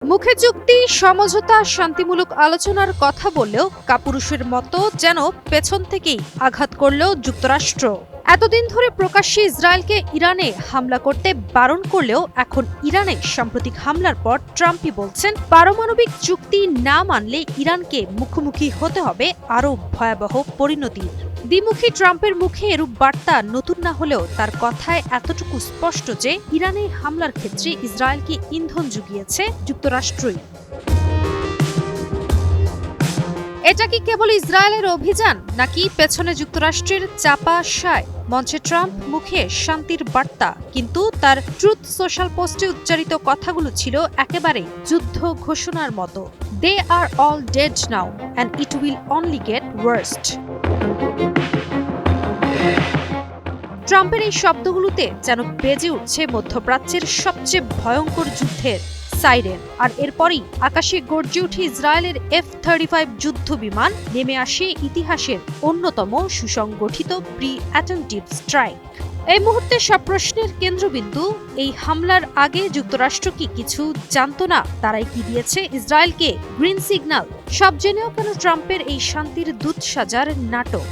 মুখে চুক্তি, সমঝোতা, শান্তিমূলক আলোচনার কথা বললেও কাপুরুষের মতো যেন পেছন থেকেই আঘাত করল যুক্তরাষ্ট্র। এতদিন ধরে প্রকাশ্যে ইসরায়েলকে ইরানে হামলা করতে বারণ করলেও এখন ইরানে সাম্প্রতিক হামলার পর ট্রাম্পই বলছেন পারমাণবিক চুক্তি না মানলে ইরানকে মুখোমুখি হতে হবে আরও ভয়াবহ পরিণতির। দ্বিমুখী ট্রাম্পের মুখে এরূপ বার্তা নতুন না হলেও তার কথায় এতটুকু স্পষ্ট যে ইরানে হামলার ক্ষেত্রে ইসরায়েলকে ইন্ধন জুগিয়েছে যুক্তরাষ্ট্রই। এটা কি কেবল ইসরায়েলের অভিযান নাকি পেছনে যুক্তরাষ্ট্রের চাপা সায়? মঞ্চে ট্রাম্প, মুখে শান্তির বার্তা, কিন্তু তার ট্রুথ সোশ্যাল পোস্টে উচ্চারিত কথাগুলো ছিল একেবারে যুদ্ধ ঘোষণার মতো। They are all dead now and it will only get worst. ট্রাম্পের এই শব্দগুলোতে যেন বেজে উঠছে মধ্যপ্রাচ্যের সবচেয়ে ভয়ঙ্কর যুদ্ধের সাইরেন। আর এরপরই আকাশে গর্জে উঠে ইসরায়েলের F-35 যুদ্ধ বিমান, নেমে আসে ইতিহাসের অন্যতম সুসংগঠিত প্রি-অ্যাটেম্পটিভ স্ট্রাইক। এই মুহূর্তে সব প্রশ্নের কেন্দ্রবিন্দু, এই হামলার আগে যুক্তরাষ্ট্র কি কিছু জানত না? তারাই কি দিয়েছে ইসরায়েলকে গ্রিন সিগন্যাল? সব জেনেও কেন ট্রাম্পের এই শান্তির দূত সাজার নাটক?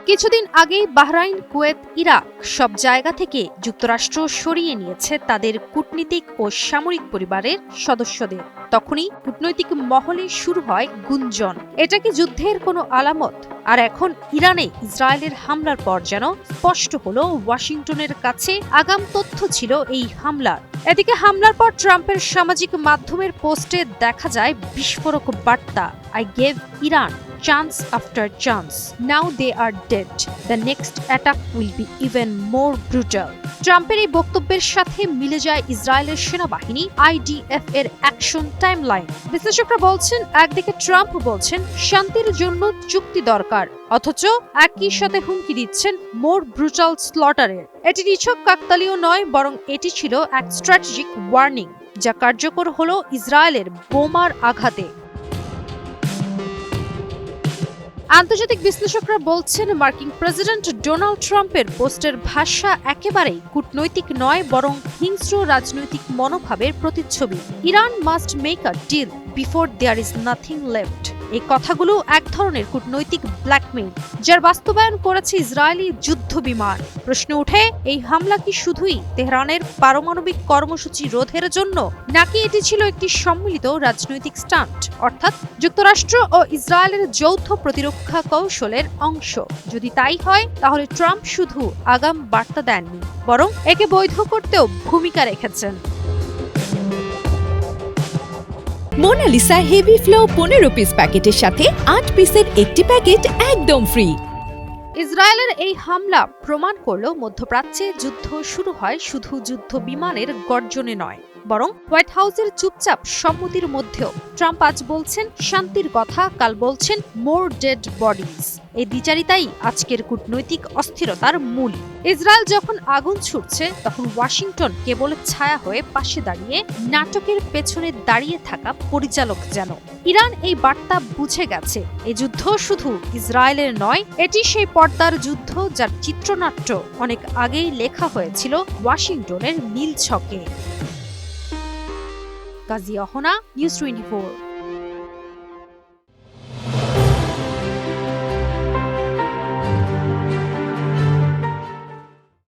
কিছুদিন আগেই বাহরাইন, কুয়েত, ইরাক সব জায়গা থেকে যুক্তরাষ্ট্র সরিয়ে নিয়েছে তাদের কূটনীতিক ও সামরিক পরিবারের সদস্যদের। তখনই কূটনৈতিক মহলে শুরু হয় গুঞ্জন, এটা কি যুদ্ধের কোনো আলামত? আর এখন ইরানে ইসরায়েলের হামলার পর যেন স্পষ্ট হলো ওয়াশিংটনের কাছে আগাম তথ্য ছিল এই হামলার। এদিকে হামলার পর ট্রাম্পের সামাজিক মাধ্যমের পোস্টে দেখা যায় বিস্ফোরক বার্তা, I gave Iran chance after chance. Now they are dead. The next attack will be even more brutal. ট্রাম্পের এই বক্তব্যের সাথে মিলে যায় ইসরায়েলের সেনাবাহিনী IDF এর অ্যাকশন টাইমলাইন। বিশ্লেষকরা বলছেন, একদিকে ট্রাম্প বলছেন শান্তির জন্য চুক্তি দরকার, অথচ একই সাথে হুমকি দিচ্ছেন মোর ব্রুটাল স্লটারের। এটি নিছক কাকতালীয় নয়, বরং এটি ছিল এক স্ট্র্যাটেজিক ওয়ার্নিং, যা কার্যকর হলো ইসরায়েলের বোমার আঘাতে। আন্তর্জাতিক বিশ্লেষকরা বলছেন, মার্কিন প্রেসিডেন্ট ডোনাল্ড ট্রাম্পের পোস্টের ভাষা একেবারেই কূটনৈতিক নয়, বরং হিংস্র রাজনৈতিক মনোভাবের প্রতিচ্ছবি। Iran must make a deal before there is nothing left. এই কথাগুলো এক ধরনের কূটনৈতিক ব্ল্যাকমেইল, যার বাস্তবায়ন করেছে ইসরায়েলি যুদ্ধ বিমান। প্রশ্ন ওঠে, এই হামলা কি শুধুই তেহরানের পারমাণবিক কর্মসূচি রোধের জন্য, নাকি এটি ছিল একটি সম্মিলিত রাজনৈতিক স্টান্ট, অর্থাৎ যুক্তরাষ্ট্র ও ইসরায়েলের যৌথ প্রতিরক্ষা কৌশলের অংশ? যদি তাই হয়, তাহলে ট্রাম্প শুধু আগাম বার্তা দেননি, বরং একে বৈধ করতেও ভূমিকা রেখেছেন। মোনালিসা হেভি ফ্লো 15 পিস প্যাকেটের সাথে 8 পিসের একটি প্যাকেট একদম ফ্রি। ইসরায়েলের এই হামলা প্রমাণ করল মধ্যপ্রাচ্যে যুদ্ধ শুরু হয় শুধু যুদ্ধ বিমানের গর্জনে নয়, বরং হোয়াইট হাউসের চুপচাপ সম্মতির মধ্যেও। ট্রাম্প আজ বলছেন শান্তির কথা, কাল বলছেন মোর ডেড বডিজ। এই দ্বিচারিতাই আজকের কূটনৈতিক অস্থিরতার মূল। ইসরায়েল যখন আগুন ছুটছে, তখন ওয়াশিংটন কেবল ছায়া হয়ে পাশে দাঁড়িয়ে, নাটকের পেছনে দাঁড়িয়ে থাকা পরিচালক যেন। ইরান এই বার্তা বুঝে গেছে, এই যুদ্ধ শুধু ইসরায়েলের নয়, এটি সেই পর্দার যুদ্ধ যার চিত্রনাট্য অনেক আগেই লেখা হয়েছিল ওয়াশিংটনের নীল ছকে। কাজী অহনা, নিউজ 24।